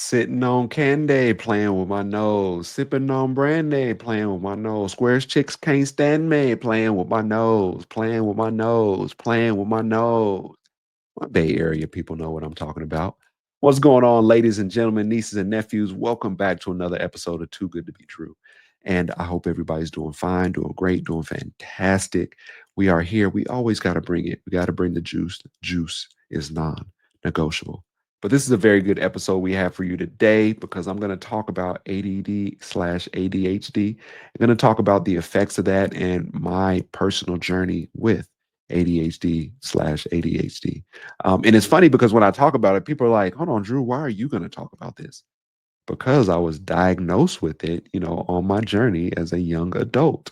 Sitting on candy, playing with my nose. Sipping on brandy, playing with my nose. Squares chicks can't stand me, playing with my nose, playing with my nose, playing with my nose. My Bay Area people know what I'm talking about. What's going on, ladies and gentlemen, nieces and nephews? Welcome back to another episode of Too Good to Be True. And I hope everybody's doing fine, doing great, doing fantastic. We are here. We always got to bring it. We got to bring the juice. Juice is non negotiable. But this is a very good episode we have for you today because I'm going to talk about ADD/ADHD. I'm going to talk about the effects of that and my personal journey with ADHD/ADHD. And it's funny because when I talk about it, people are like, hold on, Drew, why are you going to talk about this? Because I was diagnosed with it, on my journey as a young adult.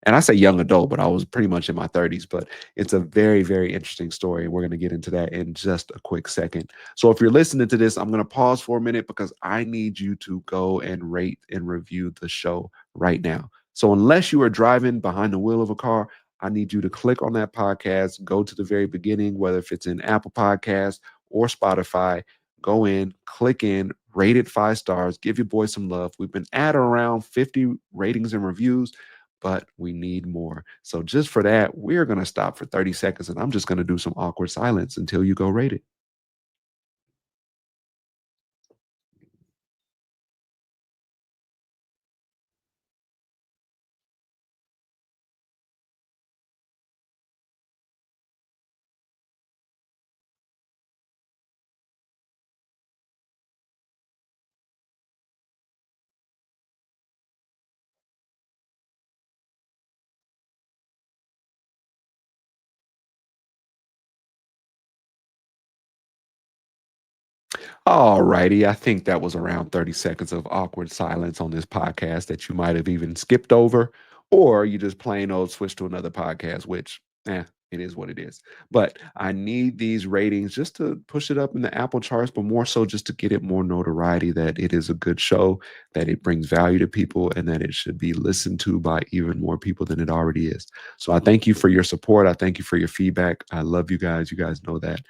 And I say young adult, but I was pretty much in my 30s. But it's a very, very interesting story. We're going to get into that in just a quick second. So if you're listening to this, I'm going to pause for a minute because I need you to go and rate and review the show right now. So unless you are driving behind the wheel of a car, I need you to click on that podcast, go to the very beginning, whether if it's in Apple Podcasts or Spotify, go in, click in, rate it 5 stars, give your boy some love. We've been at around 50 ratings and reviews, but we need more. So just for that, we're going to stop for 30 seconds and I'm just going to do some awkward silence until you go rate it. All righty. I think that was around 30 seconds of awkward silence on this podcast that you might have even skipped over, or you just plain old switch to another podcast, which, it is what it is. But I need these ratings just to push it up in the Apple charts, but more so just to get it more notoriety that it is a good show, that it brings value to people, and that it should be listened to by even more people than it already is. So I thank you for your support. I thank you for your feedback. I love you guys. You guys know that.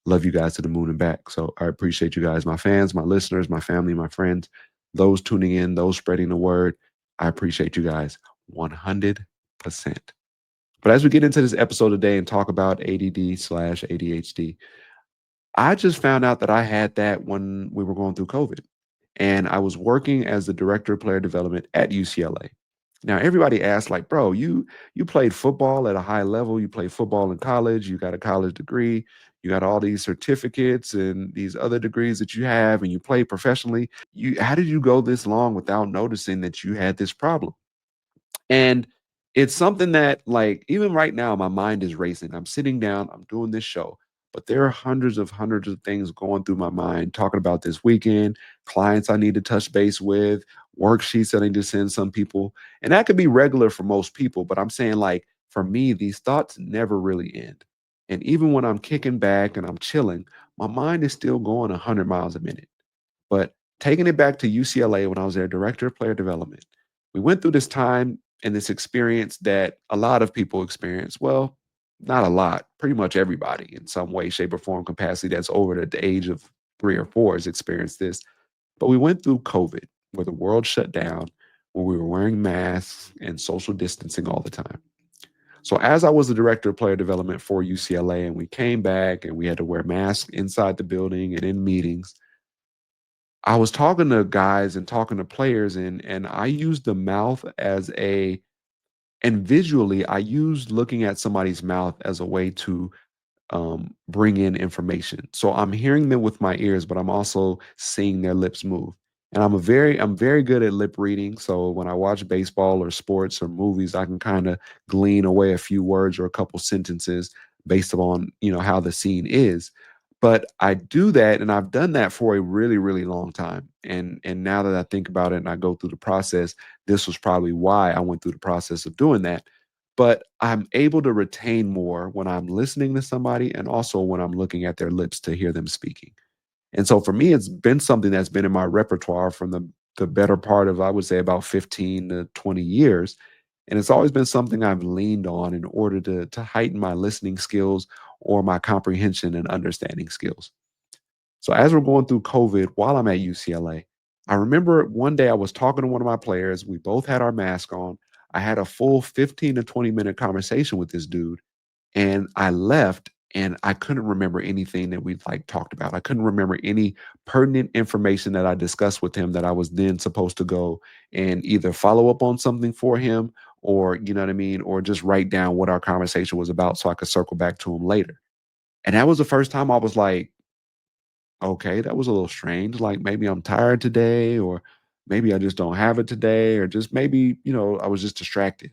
Love you guys to the moon and back. So I appreciate you guys, my fans, my listeners, my family, my friends, those tuning in, those spreading the word. I appreciate you guys 100%. But as we get into this episode today and talk about ADD/ADHD, I just found out that I had that when we were going through COVID. And I was working as the director of player development at UCLA. Now everybody asks, like, bro, you played football at a high level, you played football in college, you got a college degree, you got all these certificates and these other degrees that you have, and you play professionally. You How did you go this long without noticing that you had this problem? And it's something that, like, even right now, my mind is racing. I'm sitting down, I'm doing this show, but there are hundreds of things going through my mind, talking about this weekend, clients I need to touch base with, worksheets I need to send some people. And that could be regular for most people, but I'm saying, like, for me, these thoughts never really end. And even when I'm kicking back and I'm chilling, my mind is still going 100 miles a minute. But taking it back to UCLA when I was their director of player development, we went through this time and this experience that a lot of people experience. Well, not a lot, pretty much everybody in some way, shape, or form capacity that's over the age of 3 or 4 has experienced this. But we went through COVID where the world shut down, where we were wearing masks and social distancing all the time. So as I was the director of player development for UCLA and we came back and we had to wear masks inside the building and in meetings, I was talking to guys and talking to players, and I used the mouth as a and visually I used looking at somebody's mouth as a way to bring in information. So I'm hearing them with my ears, but I'm also seeing their lips move. And I'm very good at lip reading. So when I watch baseball or sports or movies, I can kind of glean away a few words or a couple sentences based upon, how the scene is. But I do that and I've done that for a really, really long time. And now that I think about it and I go through the process, this was probably why I went through the process of doing that, but I'm able to retain more when I'm listening to somebody and also when I'm looking at their lips to hear them speaking. And so for me, it's been something that's been in my repertoire from the better part of, I would say, about 15 to 20 years. And it's always been something I've leaned on in order to heighten my listening skills or my comprehension and understanding skills. So as we're going through COVID while I'm at UCLA, I remember one day I was talking to one of my players. We both had our mask on. I had a full 15 to 20-minute conversation with this dude, and I left and I couldn't remember anything that we like talked about. I couldn't remember any pertinent information that I discussed with him that I was then supposed to go and either follow up on something for him, or you know what I mean, or just write down what our conversation was about so I could circle back to him later. And that was the first time I was like, okay, that was a little strange. Like maybe I'm tired today, or maybe I just don't have it today, or just maybe, I was just distracted.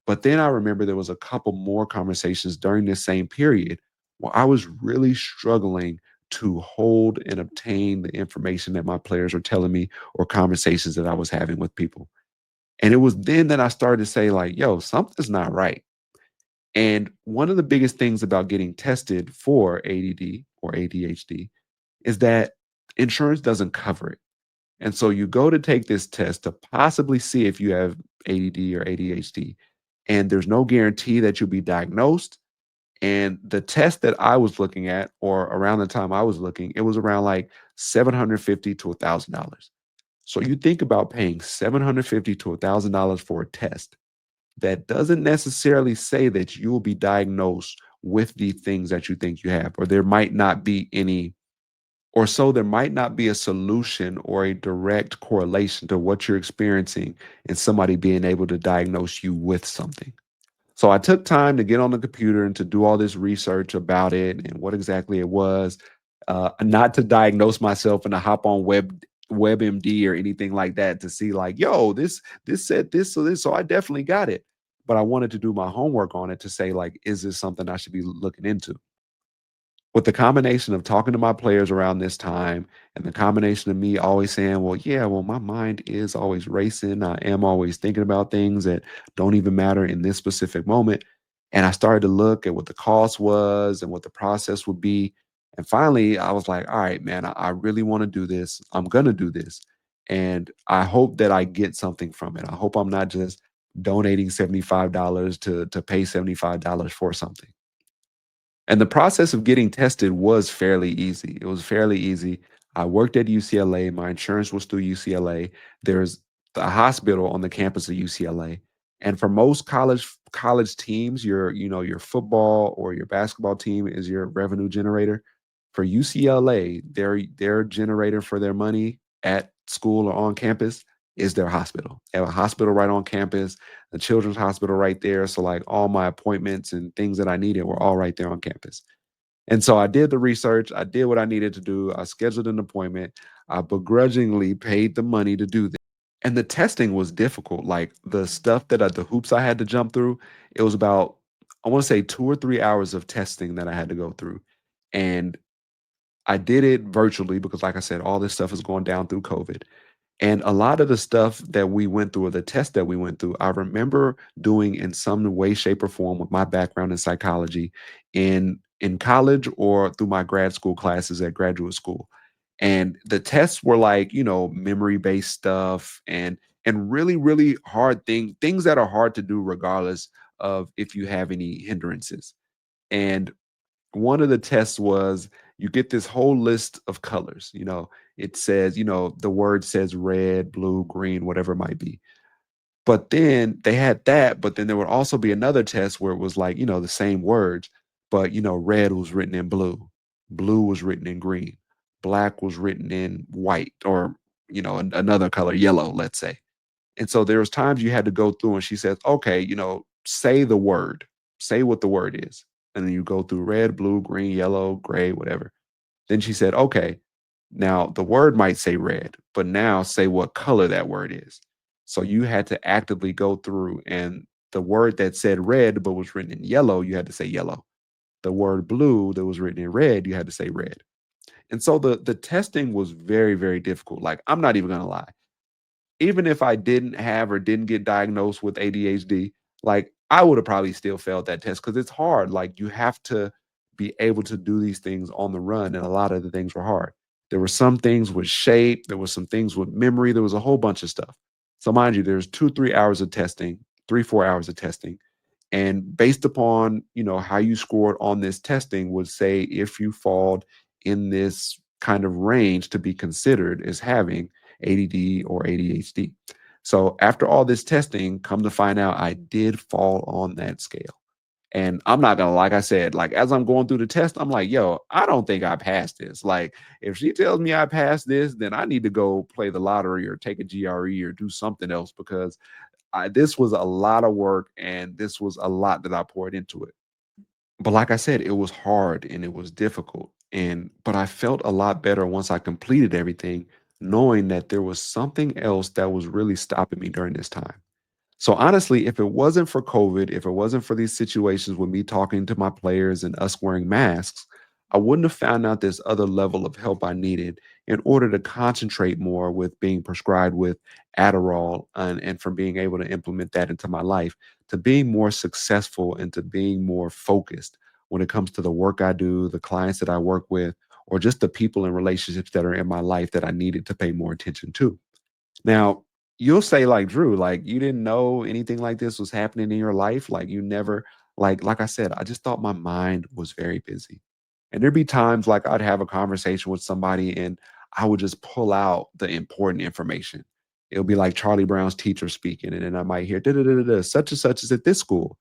But then I remember there was a couple more conversations during this same period where I was really struggling to hold and obtain the information that my players were telling me, or conversations that I was having with people. And it was then that I started to say, like, yo, something's not right. And one of the biggest things about getting tested for ADD or ADHD is that insurance doesn't cover it. And so you go to take this test to possibly see if you have ADD or ADHD, and there's no guarantee that you'll be diagnosed. And the test that I was looking at, or around the time I was looking, it was around like 750 to $1,000. So you think about paying 750 to $1,000 for a test that doesn't necessarily say that you will be diagnosed with the things that you think you have, or there might not be any, or so there might not be a solution or a direct correlation to what you're experiencing and somebody being able to diagnose you with something. So I took time to get on the computer and to do all this research about it and what exactly it was, not to diagnose myself and to hop on WebMD or anything like that to see like, yo, this said this, so this, so I definitely got it. But I wanted to do my homework on it to say like, is this something I should be looking into? With the combination of talking to my players around this time, and the combination of me always saying, well, yeah, well, my mind is always racing. I am always thinking about things that don't even matter in this specific moment. And I started to look at what the cost was and what the process would be. And finally, I was like, all right, man, I really want to do this. I'm going to do this. And I hope that I get something from it. I hope I'm not just donating $75 to pay $75 for something. And the process of getting tested was fairly easy. It was fairly easy. I worked at UCLA. My insurance was through UCLA. There's a hospital on the campus of UCLA. And for most college teams, your football or your basketball team is your revenue generator. For UCLA, their generator for their money at school or on campus is their hospital. They have a hospital right on campus, the children's hospital right there. So like all my appointments and things that I needed were all right there on campus. And so I did the research, I did what I needed to do. I scheduled an appointment. I begrudgingly paid the money to do this. And the testing was difficult. Like the stuff the hoops I had to jump through, it was about, I want to say 2 or 3 hours of testing that I had to go through. And I did it virtually because, like I said, all this stuff is going down through COVID. And a lot of the stuff that we went through, or the tests that we went through, I remember doing in some way, shape, or form with my background in psychology in college or through my grad school classes at graduate school. And the tests were like, memory based stuff and really, really hard things that are hard to do regardless of if you have any hindrances. And one of the tests was you get this whole list of colors. It says, the word says red, blue, green, whatever it might be. But then they had that, but then there would also be another test where it was like, the same words, but red was written in blue, blue was written in green, black was written in white, or another color, yellow, let's say. And so there was times you had to go through and she says, okay, say the word, say what the word is. And then you go through red, blue, green, yellow, gray, whatever. Then she said, okay, now the word might say red, but now say what color that word is. So you had to actively go through, and the word that said red but was written in yellow, you had to say yellow. The word blue that was written in red, you had to say red. And so the testing was very, very difficult. Like, I'm not even gonna lie, even if I didn't have or didn't get diagnosed with ADHD, like I would have probably still failed that test because it's hard. Like you have to be able to do these things on the run, and a lot of the things were hard. There were some things with shape, there was some things with memory, there was a whole bunch of stuff. So mind you, there's 2, 3 hours of testing, 3, 4 hours of testing. And based upon, how you scored on this testing would say if you fall in this kind of range to be considered as having ADD or ADHD. So after all this testing, come to find out I did fall on that scale. And I'm not gonna, like I said, like as I'm going through the test, I'm like, yo, I don't think I passed this. Like, if she tells me I passed this, then I need to go play the lottery or take a GRE or do something else because this was a lot of work and this was a lot that I poured into it. But like I said, it was hard and it was difficult. But I felt a lot better once I completed everything, knowing that there was something else that was really stopping me during this time. So honestly, if it wasn't for COVID, if it wasn't for these situations with me talking to my players and us wearing masks, I wouldn't have found out this other level of help I needed in order to concentrate more with being prescribed with Adderall and from being able to implement that into my life to being more successful and to being more focused when it comes to the work I do, the clients that I work with, or just the people and relationships that are in my life that I needed to pay more attention to. Now, you'll say like, "Drew, like, you didn't know anything like this was happening in your life? Like, you never" like I said, I just thought my mind was very busy. And there'd be times like I'd have a conversation with somebody and I would just pull out the important information. It'll be like Charlie Brown's teacher speaking, and then I might hear da da da da da, such and such is at this school.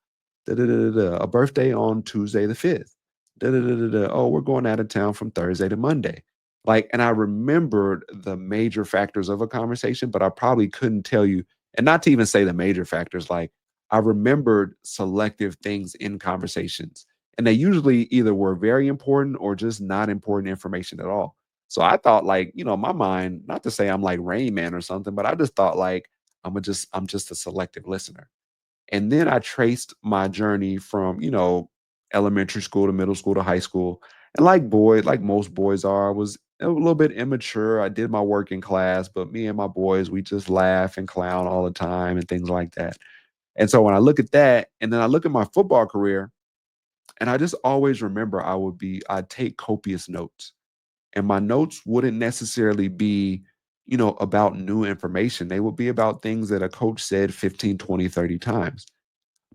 Da da da da da, a birthday on Tuesday the 5th. Da da da da da. Oh, we're going out of town from Thursday to Monday. Like, and I remembered the major factors of a conversation, but I probably couldn't tell you, and not to even say the major factors, like I remembered selective things in conversations. And they usually either were very important or just not important information at all. So I thought like, my mind, not to say I'm like Rain Man or something, but I just thought like I'm just a selective listener. And then I traced my journey from, elementary school to middle school to high school. And like most boys are, I was a little bit immature. I did my work in class, but me and my boys, we just laugh and clown all the time and things like that. And so when I look at that, and then I look at my football career, and I just always remember I'd take copious notes. And my notes wouldn't necessarily be, about new information. They would be about things that a coach said 15, 20, 30 times.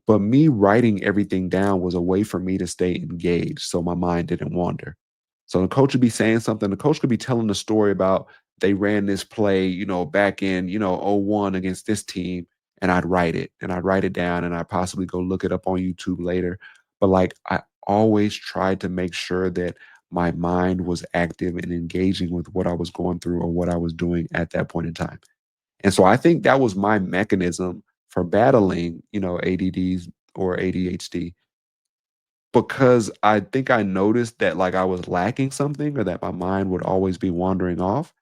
But me writing everything down was a way for me to stay engaged so my mind didn't wander. So the coach would be saying something, the coach could be telling a story about they ran this play, back in, '01 against this team, and I'd write it down and I'd possibly go look it up on YouTube later. But like I always tried to make sure that my mind was active and engaging with what I was going through or what I was doing at that point in time. And so I think that was my mechanism for battling, ADDs or ADHD because I think I noticed that like I was lacking something or that my mind would always be wandering off.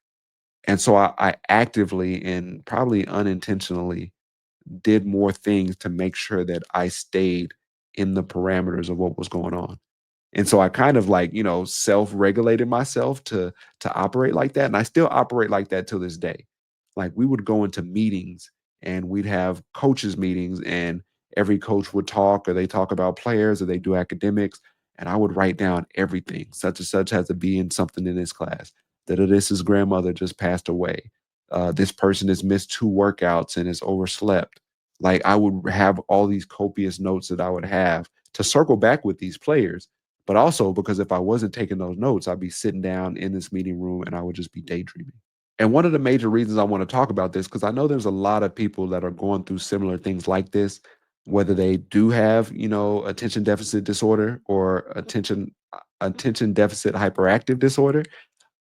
And so I actively and probably unintentionally did more things to make sure that I stayed in the parameters of what was going on. And so I kind of like, self-regulated myself to operate like that. And I still operate like that to this day. Like we would go into meetings and we'd have coaches meetings and every coach would talk or they talk about players or they do academics. And I would write down everything. Such and such has to be in something in this class. That this his grandmother just passed away. This person has missed 2 workouts and has overslept. Like I would have all these copious notes that I would have to circle back with these players, but also because if I wasn't taking those notes, I'd be sitting down in this meeting room and I would just be daydreaming. And one of the major reasons I want to talk about this, because I know there's a lot of people that are going through similar things like this, whether they do have, attention deficit disorder or attention deficit hyperactive disorder,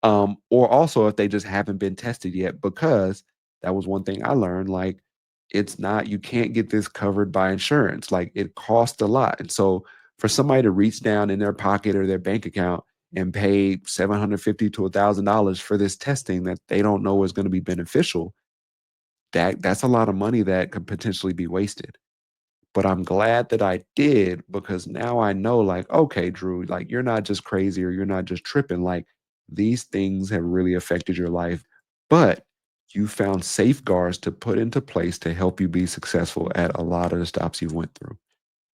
or also if they just haven't been tested yet, because that was one thing I learned. Like, it's not, you can't get this covered by insurance. Like, it costs a lot. And so, for somebody to reach down in their pocket or their bank account and pay 750 to $1,000 for this testing that they don't know is going to be beneficial, that's a lot of money that could potentially be wasted. But I'm glad that I did because now I know, like, okay, Drew, like you're not just crazy or you're not just tripping. Like these things have really affected your life, but you found safeguards to put into place to help you be successful at a lot of the stops you went through.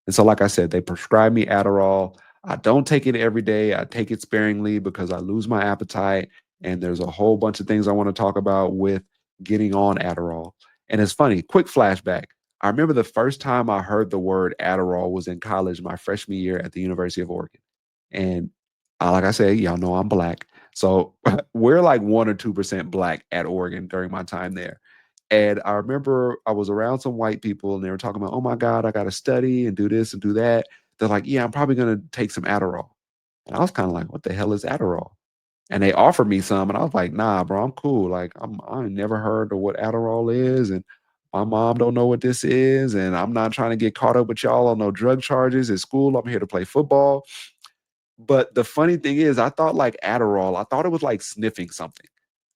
And so, like I said, they prescribe me Adderall. I don't take it every day. I take it sparingly because I lose my appetite. And there's a whole bunch of things I want to talk about with getting on Adderall. And it's funny, quick flashback. I remember the first time I heard the word Adderall was in college, my freshman year at the University of Oregon. And like I said, y'all know I'm black. So we're like 1 or 2% black at Oregon during my time there. And I remember I was around some white people and they were talking about, oh my God, I got to study and do this and do that. They're like, yeah, I'm probably going to take some Adderall. And I was kind of like, what the hell is Adderall? And they offered me some, and I was like, "Nah, bro, I'm cool. Like, I ain't never heard of what Adderall is, and my mom don't know what this is, and I'm not trying to get caught up with y'all on no drug charges at school. I'm here to play football." But the funny thing is, I thought like Adderall, I thought it was like sniffing something.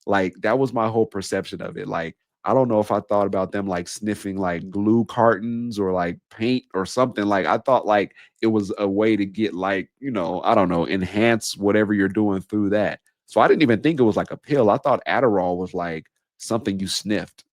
Like, that was my whole perception of it. Like, I don't know if I thought about them, like, sniffing, like, glue cartons or, like, paint or something. Like, I thought, like, it was a way to get, like, I don't know, enhance whatever you're doing through that. So I didn't even think it was like a pill. I thought Adderall was, like, something you sniffed.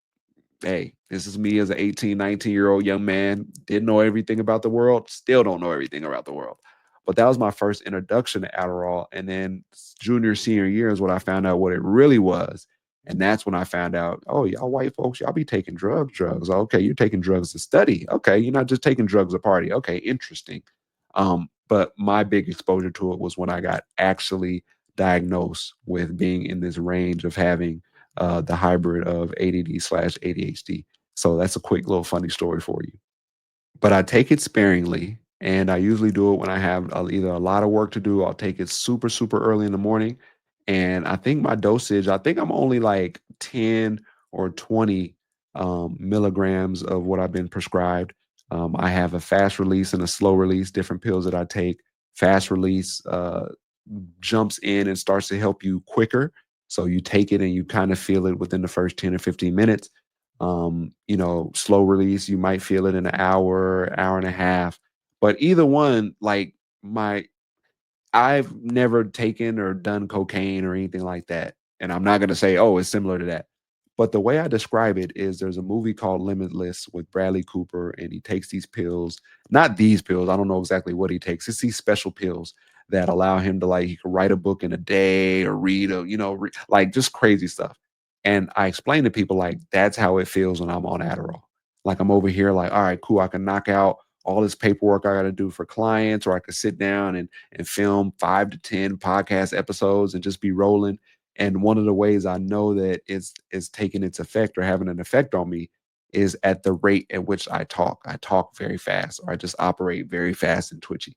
Hey, this is me as an 18, 19-year-old young man, didn't know everything about the world, still don't know everything about the world. But that was my first introduction to Adderall. And then junior, senior year is when I found out what it really was. And that's when I found out, oh, y'all white folks, y'all be taking drugs. Okay, you're taking drugs to study. Okay, you're not just taking drugs to party. Okay, interesting. But my big exposure to it was when I got actually diagnosed with being in this range of having the hybrid of ADD/ADHD. So that's a quick little funny story for you. But I take it sparingly, and I usually do it when I have either a lot of work to do. I'll take it super, super early in the morning, and I think my dosage, I think I'm only like 10 or 20 milligrams of what I've been prescribed. I have a fast release and a slow release, different pills that I take. Fast release jumps in and starts to help you quicker. So you take it and you kind of feel it within the first 10 or 15 minutes. Slow release, you might feel it in an hour, hour and a half. But either one, like my I've never taken or done cocaine or anything like that. And I'm not going to say, oh, it's similar to that. But the way I describe it is there's a movie called Limitless with Bradley Cooper, and he takes these pills, not these pills. I don't know exactly what he takes. It's these special pills that allow him to, like, he could write a book in a day or read like just crazy stuff. And I explain to people, like, that's how it feels when I'm on Adderall. Like, I'm over here, like, all right, cool. I can knock out all this paperwork I got to do for clients, or I could sit down and film 5 to 10 podcast episodes and just be rolling. And one of the ways I know that it's taking its effect or having an effect on me is at the rate at which I talk. I talk very fast, or I just operate very fast and twitchy.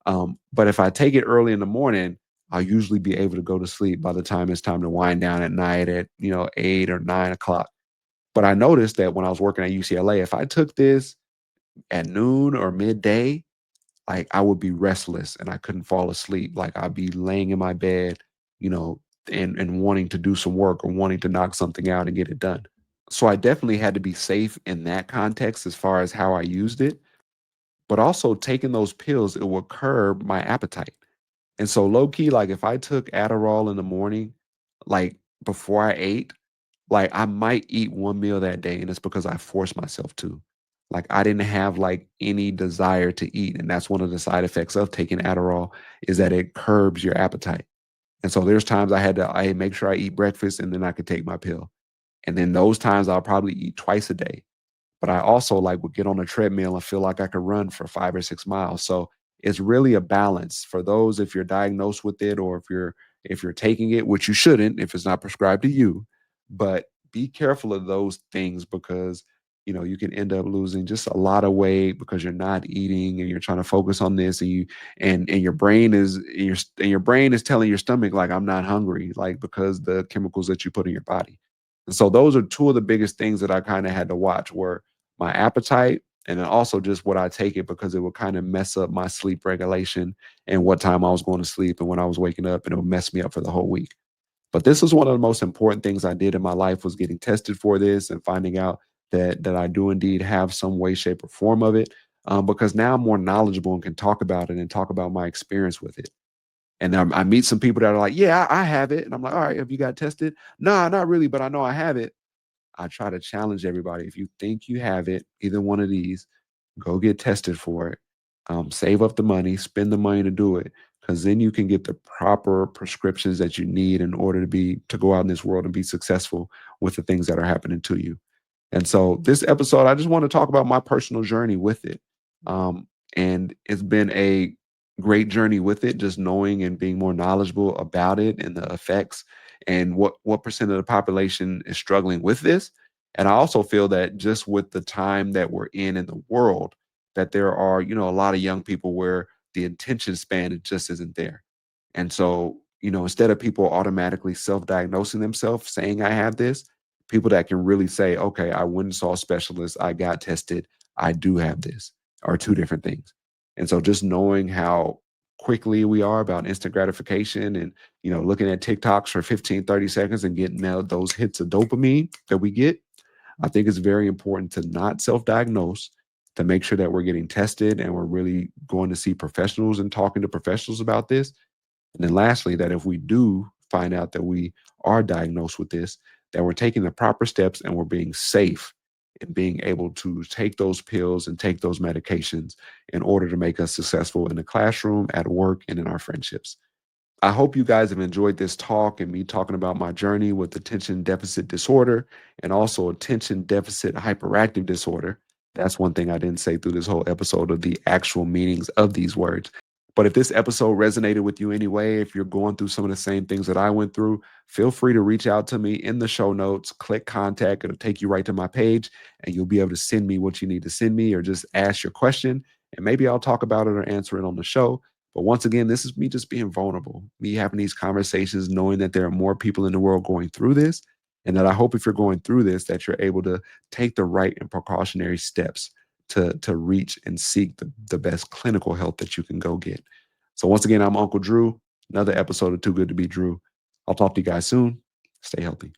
But if I take it early in the morning, I'll usually be able to go to sleep by the time it's time to wind down at night at 8 or 9 o'clock. But I noticed that when I was working at UCLA, if I took this at noon or midday, like, I would be restless and I couldn't fall asleep. Like, I'd be laying in my bed, you know, and wanting to do some work or wanting to knock something out and get it done. So I definitely had to be safe in that context as far as how I used it, but also taking those pills, it will curb my appetite. And so low key, like, if I took Adderall in the morning, like, before I ate, like, I might eat one meal that day, and it's because I forced myself to. Like, I didn't have, like, any desire to eat, and that's one of the side effects of taking Adderall is that it curbs your appetite. And so there's times I make sure I eat breakfast and then I could take my pill. And then those times I'll probably eat twice a day. But I also, like, would get on a treadmill and feel like I could run for 5 or 6 miles. So it's really a balance for those if you're diagnosed with it, or if you're taking it, which you shouldn't if it's not prescribed to you. But be careful of those things because you can end up losing just a lot of weight because you're not eating and you're trying to focus on this, and your brain is telling your stomach, like, I'm not hungry, like, because the chemicals that you put in your body. And so those are two of the biggest things that I kind of had to watch were my appetite, and then also just what I take it, because it would kind of mess up my sleep regulation and what time I was going to sleep and when I was waking up, and it would mess me up for the whole week. But this is one of the most important things I did in my life, was getting tested for this and finding out that I do indeed have some way, shape, or form of it. Because now I'm more knowledgeable and can talk about it and talk about my experience with it. And I meet some people that are like, "Yeah, I have it," and I'm like, "All right, have you got tested?" "Nah, not really, but I know I have it." I try to challenge everybody. If you think you have it, either one of these, go get tested for it. Save up the money, spend the money to do it, because then you can get the proper prescriptions that you need in order to go out in this world and be successful with the things that are happening to you. And so this episode, I just want to talk about my personal journey with it. And it's been a great journey with it, just knowing and being more knowledgeable about it and the effects and what percent of the population is struggling with this. And I also feel that just with the time that we're in the world, that there are, a lot of young people where the attention span it just isn't there. And so, instead of people automatically self-diagnosing themselves saying I have this, people that can really say, okay, I went and saw a specialist, I got tested, I do have this, are two different things. And so just knowing how quickly we are about instant gratification and, looking at TikToks for 15, 30 seconds and getting those hits of dopamine that we get, I think it's very important to not self-diagnose, to make sure that we're getting tested and we're really going to see professionals and talking to professionals about this. And then lastly, that if we do find out that we are diagnosed with this, that we're taking the proper steps and we're being safe and being able to take those pills and take those medications in order to make us successful in the classroom, at work, and in our friendships. I hope you guys have enjoyed this talk and me talking about my journey with attention deficit disorder and also attention deficit hyperactive disorder. That's one thing I didn't say through this whole episode of the actual meanings of these words. But if this episode resonated with you anyway, if you're going through some of the same things that I went through, feel free to reach out to me in the show notes, click contact, it'll take you right to my page, and you'll be able to send me what you need to send me or just ask your question. And maybe I'll talk about it or answer it on the show. But once again, this is me just being vulnerable, me having these conversations, knowing that there are more people in the world going through this. And that I hope if you're going through this, that you're able to take the right and precautionary steps to reach and seek the best clinical help that you can go get. So once again, I'm Uncle Drew. Another episode of Too Good to Be Drew. I'll talk to you guys soon. Stay healthy.